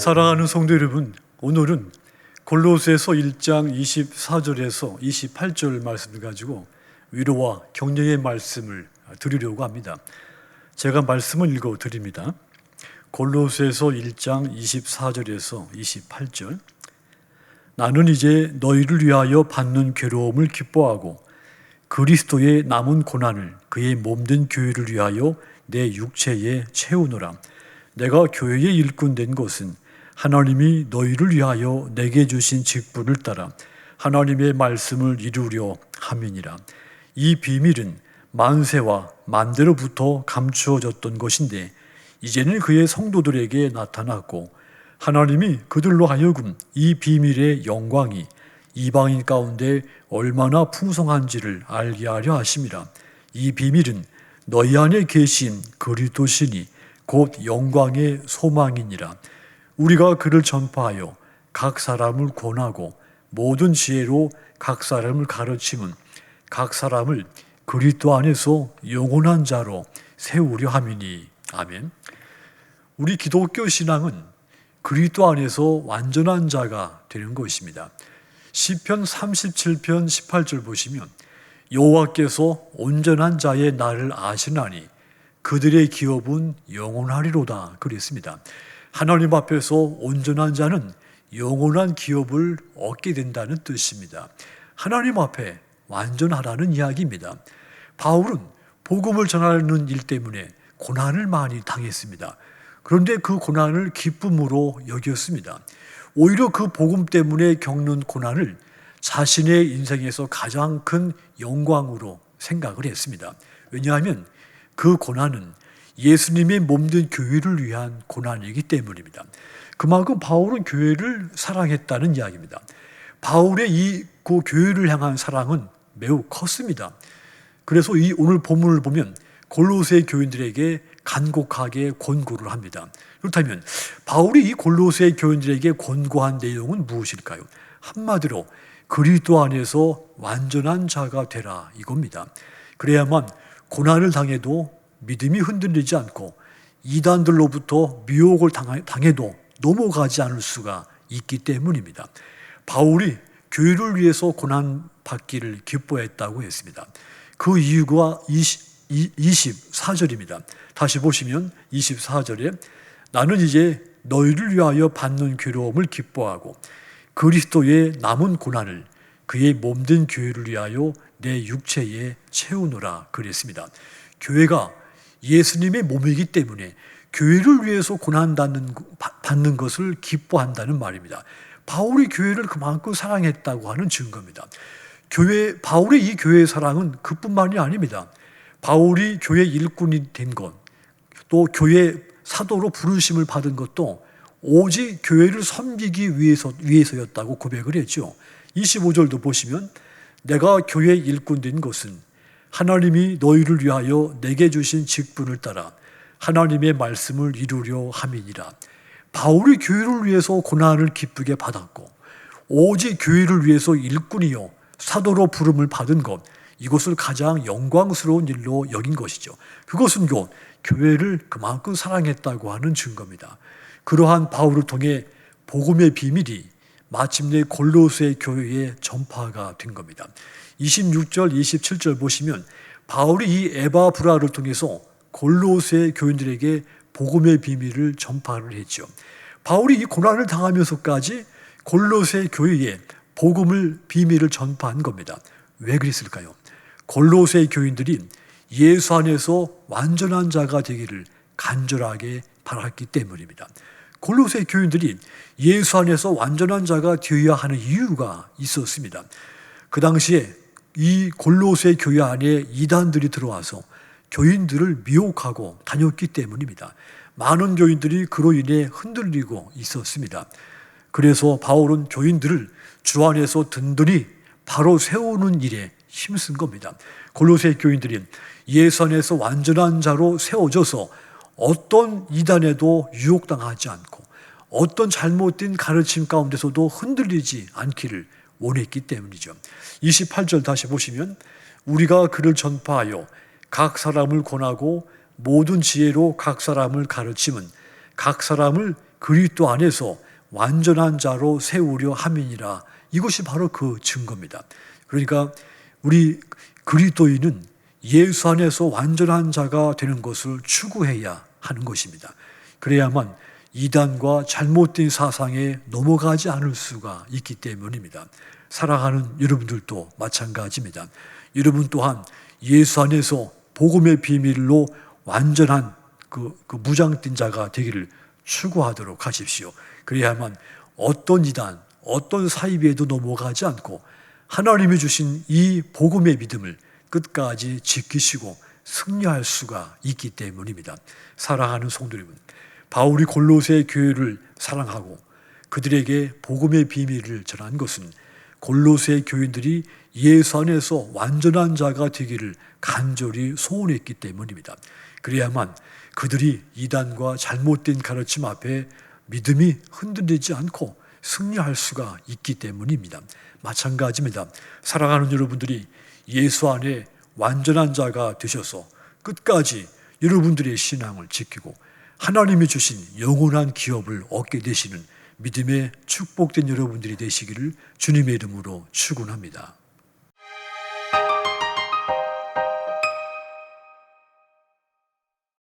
사랑하는 성도 여러분, 오늘은 골로새서 1장 24절에서 28절 말씀을 가지고 위로와 격려의 말씀을 드리려고 합니다. 제가 말씀을 읽어 드립니다. 골로새서 1장 24절에서 28절. 나는 이제 너희를 위하여 받는 괴로움을 기뻐하고 그리스도의 남은 고난을 그의 몸된 교회를 위하여 내 육체에 채우노라. 내가 교회의 일꾼 된 것은 하나님이 너희를 위하여 내게 주신 직분을 따라 하나님의 말씀을 이루려 함이니라. 이 비밀은 만세와 만대로부터 감추어졌던 것인데 이제는 그의 성도들에게 나타났고 하나님이 그들로 하여금 이 비밀의 영광이 이방인 가운데 얼마나 풍성한지를 알게 하려 하심이라. 이 비밀은 너희 안에 계신 그리스도시니 곧 영광의 소망이니라. 우리가 그를 전파하여 각 사람을 권하고 모든 지혜로 각 사람을 가르침은 각 사람을 그리스도 안에서 영원한 자로 세우려 함이니. 아멘. 우리 기독교 신앙은 그리스도 안에서 완전한 자가 되는 것입니다. 시편 37편 18절 보시면 여호와께서 온전한 자의 날을 아시나니 그들의 기업은 영원하리로다 그랬습니다. 하나님 앞에서 온전한 자는 영원한 기업을 얻게 된다는 뜻입니다. 하나님 앞에 완전하라는 이야기입니다. 바울은 복음을 전하는 일 때문에 고난을 많이 당했습니다. 그런데 그 고난을 기쁨으로 여겼습니다. 오히려 그 복음 때문에 겪는 고난을 자신의 인생에서 가장 큰 영광으로 생각을 했습니다. 왜냐하면 그 고난은 예수님의 몸된 교회를 위한 고난이기 때문입니다. 그만큼 바울은 교회를 사랑했다는 이야기입니다. 바울의 그 교회를 향한 사랑은 매우 컸습니다. 그래서 이 오늘 본문을 보면 골로새 교인들에게 간곡하게 권고를 합니다. 그렇다면 바울이 이 골로새 교인들에게 권고한 내용은 무엇일까요? 한마디로 그리스도 안에서 완전한 자가 되라 이겁니다. 그래야만 고난을 당해도 믿음이 흔들리지 않고 이단들로부터 미혹을 당해도 넘어가지 않을 수가 있기 때문입니다. 바울이 교회를 위해서 고난받기를 기뻐했다고 했습니다. 그 이유가 24절입니다. 다시 보시면 24절에 나는 이제 너희를 위하여 받는 괴로움을 기뻐하고 그리스도의 남은 고난을 그의 몸된 교회를 위하여 내 육체에 채우노라 그랬습니다. 교회가 예수님의 몸이기 때문에 교회를 위해서 고난받는 것을 기뻐한다는 말입니다. 바울이 교회를 그만큼 사랑했다고 하는 증거입니다. 바울의 이 교회의 사랑은 그뿐만이 아닙니다. 바울이 교회 일꾼이 된 것, 또 교회 사도로 부르심을 받은 것도 오직 교회를 섬기기 위해서였다고 고백을 했죠. 25절도 보시면 내가 교회 일꾼 된 것은 하나님이 너희를 위하여 내게 주신 직분을 따라 하나님의 말씀을 이루려 함이니라. 바울이 교회를 위해서 고난을 기쁘게 받았고 오직 교회를 위해서 일꾼이요 사도로 부름을 받은 것, 이것을 가장 영광스러운 일로 여긴 것이죠. 그것은 곧 교회를 그만큼 사랑했다고 하는 증거입니다. 그러한 바울을 통해 복음의 비밀이 마침내 골로새 교회의 전파가 된 겁니다. 26절, 27절 보시면 바울이 이 에바브라를 통해서 골로새 교인들에게 복음의 비밀을 전파를 했죠. 바울이 이 고난을 당하면서까지 골로새 교회에 복음을 비밀을 전파한 겁니다. 왜 그랬을까요? 골로새 교인들이 예수 안에서 완전한 자가 되기를 간절하게 바랐기 때문입니다. 골로새 교인들이 예수 안에서 완전한 자가 되어야 하는 이유가 있었습니다. 그 당시에 이 골로새 교회 안에 이단들이 들어와서 교인들을 미혹하고 다녔기 때문입니다. 많은 교인들이 그로 인해 흔들리고 있었습니다. 그래서 바울은 교인들을 주 안에서 든든히 바로 세우는 일에 힘쓴 겁니다. 골로새 교인들이 예수 안에서 완전한 자로 세워져서 어떤 이단에도 유혹당하지 않고 어떤 잘못된 가르침 가운데서도 흔들리지 않기를 원했기 때문이죠. 28절 다시 보시면 우리가 그를 전파하여 각 사람을 권하고 모든 지혜로 각 사람을 가르침은 각 사람을 그리스도 안에서 완전한 자로 세우려 함이니라. 이것이 바로 그 증거입니다. 그러니까 우리 그리스도인은 예수 안에서 완전한 자가 되는 것을 추구해야 하는 것입니다. 그래야만 이단과 잘못된 사상에 넘어가지 않을 수가 있기 때문입니다. 살아가는 여러분들도 마찬가지입니다. 여러분 또한 예수 안에서 복음의 비밀로 완전한 그 무장된 자가 되기를 추구하도록 하십시오. 그래야만 어떤 이단, 어떤 사이비에도 넘어가지 않고 하나님이 주신 이 복음의 믿음을 끝까지 지키시고 승리할 수가 있기 때문입니다. 사랑하는 성도 여러분, 바울이 골로새 교회를 사랑하고 그들에게 복음의 비밀을 전한 것은 골로새 교인들이 예수 안에서 완전한 자가 되기를 간절히 소원했기 때문입니다. 그래야만 그들이 이단과 잘못된 가르침 앞에 믿음이 흔들리지 않고 승리할 수가 있기 때문입니다. 마찬가지입니다. 사랑하는 여러분들이 예수 안에 완전한 자가 되셔서 끝까지 여러분들의 신앙을 지키고 하나님이 주신 영원한 기업을 얻게 되시는 믿음의 축복된 여러분들이 되시기를 주님의 이름으로 축원합니다.